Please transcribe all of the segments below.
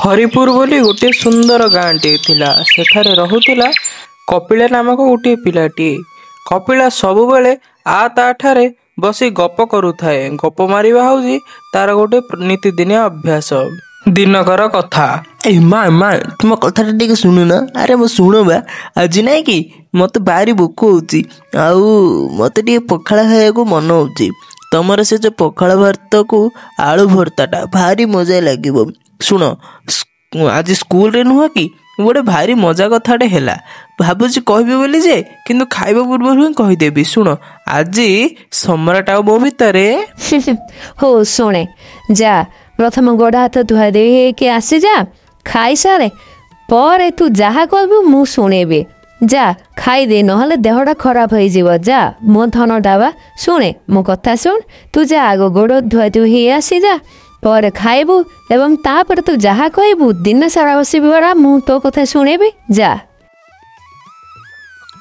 ହରିପୁର ବୋଲି ଗୋଟିଏ ସୁନ୍ଦର ଗାଁଟିଏ ଥିଲା। ସେଠାରେ ରହୁଥିଲା କପିଳା ନାମକ ଗୋଟିଏ ପିଲାଟିଏ। କପିଳା ସବୁବେଳେ ତାଠାରେ ବସି ଗପ କରୁଥାଏ। ଗପ ମାରିବା ହଉଛି ତାର ଗୋଟେ ନୀତିଦିନିଆ ଅଭ୍ୟାସ। ଦିନକର କଥା। ମା ତୁମ କଥାଟା ଟିକେ ଶୁଣୁନ। ଆରେ ମୁଁ ଶୁଣ ବା, ଆଜି ନାଇଁ କି ମତେ ଭାରି ଭୋକ ହଉଛି, ଆଉ ମତେ ଟିକେ ପଖାଳ ଖାଇବାକୁ ମନ ହଉଛି। ତମର ସେ ଯୋଉ ପଖାଳ ଭାତକୁ ଆଳୁ ଭର୍ତ୍ତାଟା ଭାରି ମଜା ଲାଗିବ। ଶୁଣ, ଆଜି ସ୍କୁଲରେ ନୁହଁ କି ଗୋଟେ ଭାରି ମଜା କଥାଟେ ହେଲା। ଭାବୁଛି କହିବି ବୋଲି ଯେ, କିନ୍ତୁ ଖାଇବା ପୂର୍ବରୁ ହିଁ କହିଦେବି। ଶୁଣ, ଆଜି ସମ୍ରାଟ ଆଉ ମୋ ଭିତରେ ହଉ ଶୁଣେ, ଯା ପ୍ରଥମ ଗୋଡ଼ ହାତ ଧୁଆ ଦେଇ ହେଇକି ଆସିଯା, ଖାଇସାରେ ପରେ ତୁ ଯାହା କହିବୁ ମୁଁ ଶୁଣେଇବି। ଯା ଖାଇଦେ, ନହେଲେ ଦେହଟା ଖରାପ ହେଇଯିବ। ଯା ମୋ ଧନଟା ବା, ଶୁଣେ ମୋ କଥା ଶୁଣ। ତୁ ଯା ଆଗ ଗୋଡ଼ ଧୁଆ ଧୁଇ ହେଇ ଆସିଯା, ପରେ ଖାଇବୁ ଏବଂ ତାପରେ ତୁ ଯାହା କହିବୁ ଦିନ ସାରା ବସିବି ପରା, ମୁଁ ତୋ କଥା ଶୁଣେଇବି। ଯା।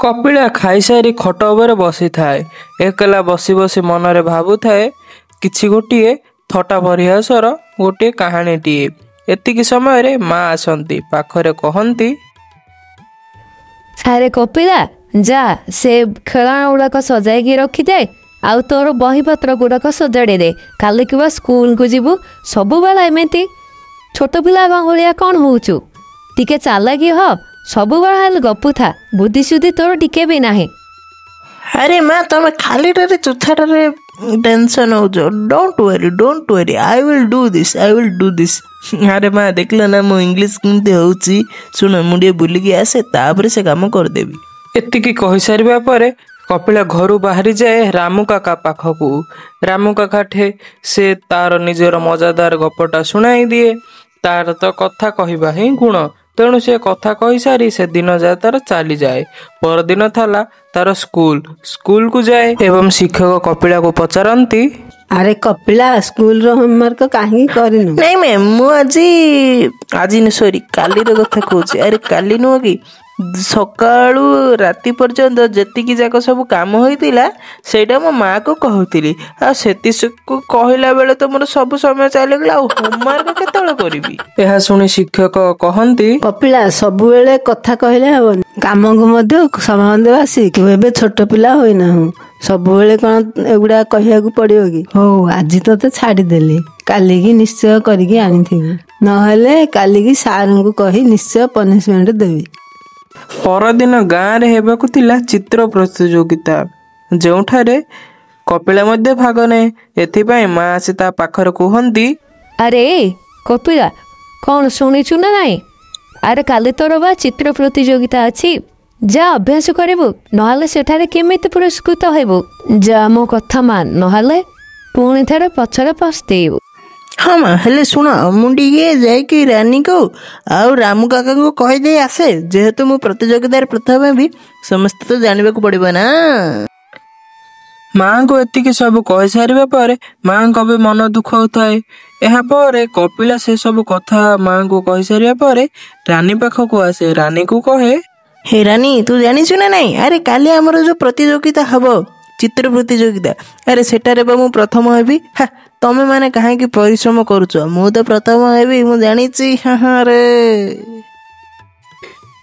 କପିଳା ଖାଇସାରି ଖଟ ଉପରେ ବସିଥାଏ। ଏକଲା ବସି ବସି ମନରେ ଭାବୁଥାଏ କିଛି ଗୋଟିଏ ଥଟ୍ଟା ପରିହାସର ଗୋଟିଏ କାହାଣୀଟିଏ। ଏତିକି ସମୟରେ ମା ଆସନ୍ତି, ପାଖରେ କହନ୍ତି, ଆରେ କପିଳା, ଯା ସେ ଖେଳଣା ଗୁଡ଼ାକ ସଜାଇକି ରଖିଥାଏ, ଆଉ ତୋର ବହିପତ୍ର ଗୁଡ଼ାକ ସଜାଡ଼ି ଦେ। କାଲିକି ବା ସ୍କୁଲକୁ ଯିବୁ। ସବୁବେଳେ ଏମିତି ଛୋଟ ପିଲା ଭଳିଆ କ'ଣ ହଉଛୁ? ଟିକେ ଚାଲାକି ହ। ସବୁବେଳେ ହେଲେ ଗପୁଥା, ବୁଦ୍ଧିସୁଦ୍ଧି ତୋର ଟିକେ ବି ନାହିଁ। ଆରେ ମା, ତମେ ଖାଲିଟାରେ ଚୁଥାଟାରେ ଟେନସନ ହଉଛ। Don't worry, I will do this. ଆରେ ମା, ଦେଖିଲ ନା ମୋ ଇଂଲିଶ କେମିତି ହଉଛି? ଶୁଣ, ମୁଁ ଟିକେ ବୁଲିକି ଆସେ, ତାପରେ ସେ କାମ କରିଦେବି। ଏତିକି କହିସାରିବା ପରେ କପିଳା ଘରୁ ବାହାରିଯାଏ ରାମୁ କାକା ପାଖକୁ। ରାମୁ କାକାଠେ ସେ ତାର ନିଜର ମଜାଦାର ଗପଟା ଶୁଣାଇ ଦିଏ। ତାର ତ କଥା କହିବା ହିଁ ଗୁଣ, ତେଣୁ ସେ କଥା କହିସାରି ସେ ଦିନ ଯାଏ ତାର ଚାଲିଯାଏ। ପରଦିନ ଥିଲା ତାର ସ୍କୁଲକୁ ଯାଏ ଏବଂ ଶିକ୍ଷକ କପିଳାକୁ ପଚାରନ୍ତି, ଆରେ କପିଳା, ସ୍କୁଲର ହୋମୱାର୍କ କାହିଁକି କରିନୁ? ନାଇଁ ମ୍ୟାମ୍, ମୁଁ କାଲିର କଥା କହୁଛି। ଆରେ କାଲି ନୁହଁ କି, ସକାଳୁ ରାତି ପର୍ଯ୍ୟନ୍ତ ଯେତିକି ଯାକ ସବୁ କାମ ହେଇଥିଲା ସେଇଟା ମୋ ମାଆ କୁ କହୁଥିଲି। ଆଉ ସେତିକୁ କହିଲା ବେଳେ ତ ମୋର ସବୁ ସମୟ ଚାଲିଗଲା, ଆଉ ହୋମୱାର୍କ କେତେବେଳେ କରିବି? ଏହା ଶୁଣି ଶିକ୍ଷକ କହନ୍ତି, କପିଳା, ସବୁବେଳେ କଥା କହିଲେ ହବନି, କାମକୁ ମଧ୍ୟ ସମୟ ଦେବା ଶିଖ। ଏବେ ଛୋଟ ପିଲା ହୋଇନାହୁଁ, ସବୁବେଳେ କ'ଣ ଏଗୁଡା କହିବାକୁ ପଡିବ କି? ହଉ, ଆଜି ତତେ ଛାଡିଦେଲି, କାଲିକି ନିଶ୍ଚୟ କରିକି ଆଣିଥିବୁ, ନହେଲେ କାଲିକି ସାରଙ୍କୁ କହି ନିଶ୍ଚୟ ପନିଶମେଣ୍ଟ ଦେବି। ପରଦିନ ଗାଁରେ ହେବାକୁ ଥିଲା ଚିତ୍ର ପ୍ରତିଯୋଗିତା, ଯେଉଁଠାରେ କପିଳା ମଧ୍ୟ ଭାଗ ନେଏ। ଏଥିପାଇଁ ମା ଆସି ତା ପାଖରେ କୁହନ୍ତି, ଆରେ କପିଳା, କ'ଣ ଶୁଣିଛୁ ନା ନାଇଁ? ଆରେ କାଲି ତୋର ବା ଚିତ୍ର ପ୍ରତିଯୋଗିତା ଅଛି। ଯା ଅଭ୍ୟାସ କରିବୁ, ନହେଲେ ସେଠାରେ କେମିତି ପୁରସ୍କୃତ ହେବୁ। ଯା ମୋ କଥା ମାନ, ନହେଲେ ପୁଣି ଥରେ ପଛରେ ପସ୍ତେଇବୁ। ହଁ ମା, ହେଲେ ଶୁଣ, ମୁଁ ଟିକେ ଯାଇକି ରାନୀକୁ ଆଉ ରାମୁ କାକାଙ୍କୁ କହିଦେଇ ଆସେ। ଯେହେତୁ ମୁଁ ପ୍ରତିଯୋଗିତାରେ ପ୍ରଥମ ହେବି, ସମସ୍ତେ ତ ଜାଣିବାକୁ ପଡିବ ନା। ମାଙ୍କୁ ଏତିକି ସବୁ କହିସାରିବା ପରେ ମାଙ୍କ ବି ମନ ଦୁଃଖ ହଉଥାଏ। ଏହାପରେ କପିଳା ସେ ସବୁ କଥା ମାଙ୍କୁ କହିସାରିବା ପରେ ରାନୀ ପାଖକୁ ଆସେ। ରାନୀକୁ କହେ, ହେ ରାନୀ, ତୁ ଜାଣିଛୁ ନା ନାଇଁ? ଆରେ କାଲି ଆମର ଯୋଉ ପ୍ରତିଯୋଗିତା ହବ, ଚିତ୍ର ପ୍ରତିଯୋଗିତା, ଆରେ ସେଠାରେ ବା ମୁଁ ପ୍ରଥମ ହେବି। ତମେ ମାନେ କାହିଁକି ପରିଶ୍ରମ କରୁଛ? ମୁଁ ତ ପ୍ରଥମ ହେବି, ମୁଁ ଜାଣିଛି। ରେ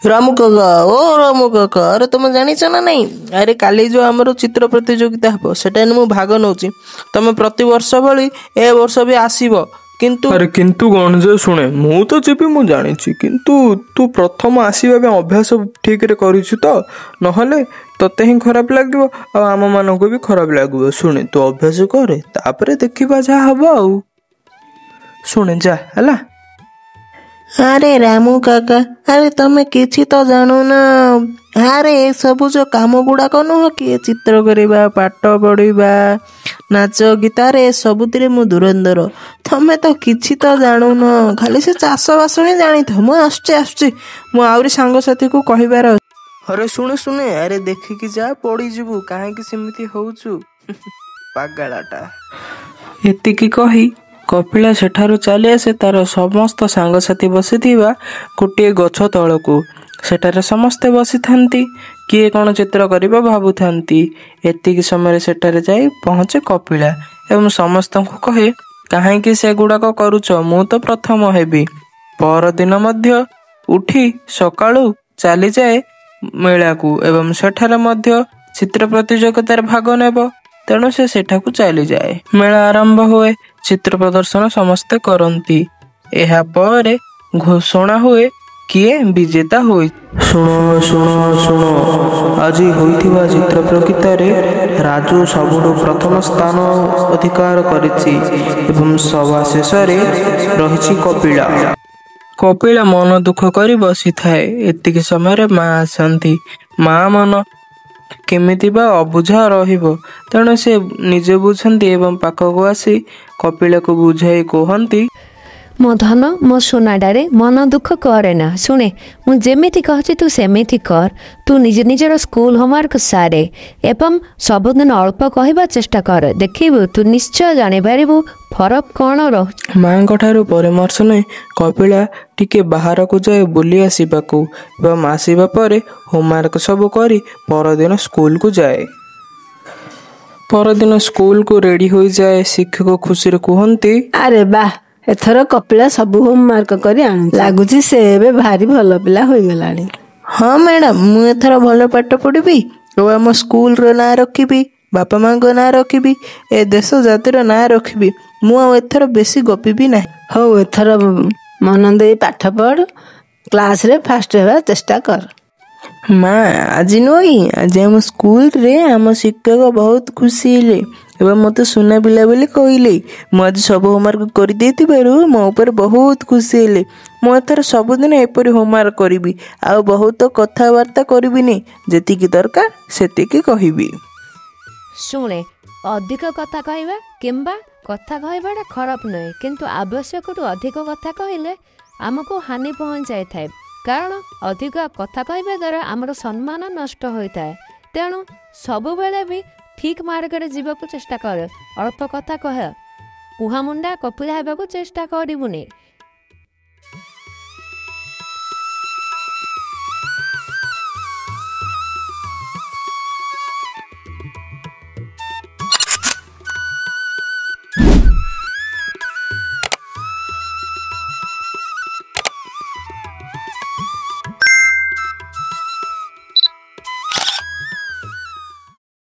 ରାମୁ କାକା, ଆରେ ତମେ ଜାଣିଛ ନା ନାଇଁ? ଆରେ କାଲି ଯୋଉ ଆମର ଚିତ୍ର ପ୍ରତିଯୋଗିତା ହବ, ସେଟାରେ ମୁଁ ଭାଗ ନଉଛି। ତମେ ପ୍ରତିବର୍ଷ ଭଳି ଏ ବର୍ଷ ବି ଆସିବ। ଆରେ କିନ୍ତୁ କ'ଣ ଯେ? ଶୁଣେ, ମୁଁ ତ ଯିବି, ମୁଁ ଜାଣିଛି, କିନ୍ତୁ ତୁ ପ୍ରଥମ ଆସିବା ପାଇଁ ଅଭ୍ୟାସ ଠିକରେ କରିଛୁ ତ? ନହେଲେ ତତେ ହିଁ ଖରାପ ଲାଗିବ, ଆଉ ଆମମାନଙ୍କୁ ବି ଖରାପ ଲାଗିବ। ଶୁଣେ, ତୁ ଅଭ୍ୟାସ କରେ, ତାପରେ ଦେଖିବା ଯାହା ହବ। ଆଉ ଶୁଣେ, ଯା ହେଲା। ଆରେ ରାମୁ କାକା, ଆରେ ତମେ କିଛି ତ ଜାଣୁନ। ଆରେ ଏସବୁ ଯୋଉ କାମ ଗୁଡାକ ନୁହଁ କି, ଚିତ୍ର କରିବା, ପାଠ ପଢିବା, ନାଚ ଗୀତାରେ ସବୁଥିରେ ମୁଁ ଧୁରନ୍ଧର। ତମେ ତ କିଛି ତ ଜାଣୁନ, ଖାଲି ସେ ଚାଷ ବାସ ହିଁ ଜାଣିଥାଉ। ମୁଁ ଆସୁଛି, ମୁଁ ଆହୁରି ସାଙ୍ଗସାଥିକୁ କହିବାର ଅଛି। ଆରେ ଶୁଣେ, ଆରେ ଦେଖିକି ଯା, ପଡିଯିବୁ। କାହିଁକି ସେମିତି ହଉଛୁ? ପାଗଳାଟା। ଏତିକି କହି କପିଳା ସେଠାରୁ ଚାଲି ଆସେ ତାର ସମସ୍ତ ସାଙ୍ଗସାଥି ବସିଥିବା ଗୋଟିଏ ଗଛ ତଳକୁ। ସେଠାରେ ସମସ୍ତେ ବସିଥାନ୍ତି, କିଏ କ'ଣ ଚିତ୍ର କରିବା ଭାବୁଥାନ୍ତି। ଏତିକି ସମୟରେ ସେଠାରେ ଯାଇ ପହଞ୍ଚେ କପିଳା ଏବଂ ସମସ୍ତଙ୍କୁ କହେ, କାହିଁକି ସେଗୁଡାକ କରୁଛ? ମୁଁ ତ ପ୍ରଥମ ହେବି। ପରଦିନ ମଧ୍ୟ ଉଠି ସକାଳୁ ଚାଲିଯାଏ ମେଳାକୁ ଏବଂ ସେଠାରେ ମଧ୍ୟ ଚିତ୍ର ପ୍ରତିଯୋଗିତାରେ ଭାଗ ନେବ। ତେଣୁ ସେ ସେଠାକୁ ଚାଲିଯାଏ। ମେଳା ଆରମ୍ଭ ହୁଏ, ଚିତ୍ର ପ୍ରଦର୍ଶନ ସମସ୍ତେ କରନ୍ତି। ଏହା ପରେ ଘୋଷଣା ହୁଏ କିଏ ବିଜେତା ହୋଇ। ଶୁଣ ଶୁଣ ଶୁଣ, ଆଜି ହୋଇଥିବା ଚିତ୍ର ପ୍ରତିଯୋଗିତାରେ ରାଜୁ ସବୁଠୁ ପ୍ରଥମ ସ୍ଥାନ ଅଧିକାର କରିଛି ଏବଂ ସଭା ଶେଷରେ ରହିଛି କପିଳା। କପିଳା ମନ ଦୁଃଖ କରି ବସିଥାଏ। ଏତିକି ସମୟରେ ମା ଆସନ୍ତି। ମା ମନ କେମିତି ବା ଅବୁଝା ରହିବ, ତେଣୁ ସେ ନିଜେ ବୁଝନ୍ତି ଏବଂ ପାଖକୁ ଆସି କପିଳାକୁ ବୁଝାଇ କୁହନ୍ତି, ମୋ ଧନ, ମୋ ସୁନାଟାରେ ମନ ଦୁଃଖ କରେ ନା। ଶୁଣେ, ମୁଁ ଯେମିତି କହୁଛି ତୁ ସେମିତି କର। ତୁ ନିଜର ସ୍କୁଲ ହୋମୱାର୍କ ସାରେ ଏବଂ ସବୁଦିନ ଅଳ୍ପ କହିବା ଚେଷ୍ଟା କର। ଦେଖିବୁ, ତୁ ନିଶ୍ଚୟ ଜାଣିପାରିବୁ ଫରକ କ'ଣ ରହୁଛି। ମାଙ୍କ ଠାରୁ ପରାମର୍ଶ ନେଇ କପିଳା ଟିକେ ବାହାରକୁ ଯାଏ ବୁଲି ଆସିବାକୁ ଏବଂ ଆସିବା ପରେ ହୋମୱାର୍କ ସବୁ କରି ପରଦିନ ସ୍କୁଲକୁ ଯାଏ। ପରଦିନ ସ୍କୁଲକୁ ରେଡି ହୋଇଯାଏ। ଶିକ୍ଷକ ଖୁସିରେ କୁହନ୍ତି, ଆରେ ବାଃ, ଏଥର କପିଳା ସବୁ ହୋମୱାର୍କ କରି ଆଣୁଛି। ଲାଗୁଛି ସେ ଏବେ ଭାରି ଭଲ ପିଲା ହୋଇଗଲାଣି। ହଁ ମ୍ୟାଡ଼ାମ, ମୁଁ ଏଥର ଭଲ ପାଠ ପଢ଼ିବି ଓ ଆମ ସ୍କୁଲର ନାଁ ରଖିବି, ବାପା ମାଙ୍କ ନାଁ ରଖିବି, ଏ ଦେଶ ଜାତିର ନାଁ ରଖିବି। ମୁଁ ଆଉ ଏଥର ବେଶୀ ଗପିବି ନାହିଁ। ହଉ, ଏଥର ମନ ଦେଇ ପାଠ ପଢ଼, କ୍ଲାସରେ ଫାଷ୍ଟ ହେବା ଚେଷ୍ଟା କର। ମା, ଆଜି ନୁହେଁ କି, ଆଜି ଆମ ସ୍କୁଲରେ ଆମ ଶିକ୍ଷକ ବହୁତ ଖୁସି ହେଲେ ଏବଂ ମୋତେ ସୁନା ପିଲା ବୋଲି କହିଲେ। ମୁଁ ଆଜି ସବୁ ହୋମୱାର୍କ କରିଦେଇଥିବାରୁ ମୋ ଉପରେ ବହୁତ ଖୁସି ହେଲେ। ମୁଁ ଏଥର ସବୁଦିନ ଏପରି ହୋମୱାର୍କ କରିବି ଆଉ ବହୁତ କଥାବାର୍ତ୍ତା କରିବିନି। ଯେତିକି ଦରକାର ସେତିକି କହିବି। ଶୁଣେ, ଅଧିକ କଥା କହିବା କିମ୍ବା କଥା କହିବାଟା ଖରାପ ନୁହେଁ, କିନ୍ତୁ ଆବଶ୍ୟକଠୁ ଅଧିକ କଥା କହିଲେ ଆମକୁ ହାନି ପହଞ୍ଚାଇଥାଏ। କାରଣ ଅଧିକ କଥା କହିବା ଦ୍ୱାରା ଆମର ସମ୍ମାନ ନଷ୍ଟ ହୋଇଥାଏ। ତେଣୁ ସବୁବେଳେ ବି ଠିକ୍ ମାର୍ଗରେ ଯିବାକୁ ଚେଷ୍ଟା କର। ଅଳ୍ପ କଥା କହ, କୁହାମୁଣ୍ଡା କପିଳା ହେବାକୁ ଚେଷ୍ଟା କରିବୁନି।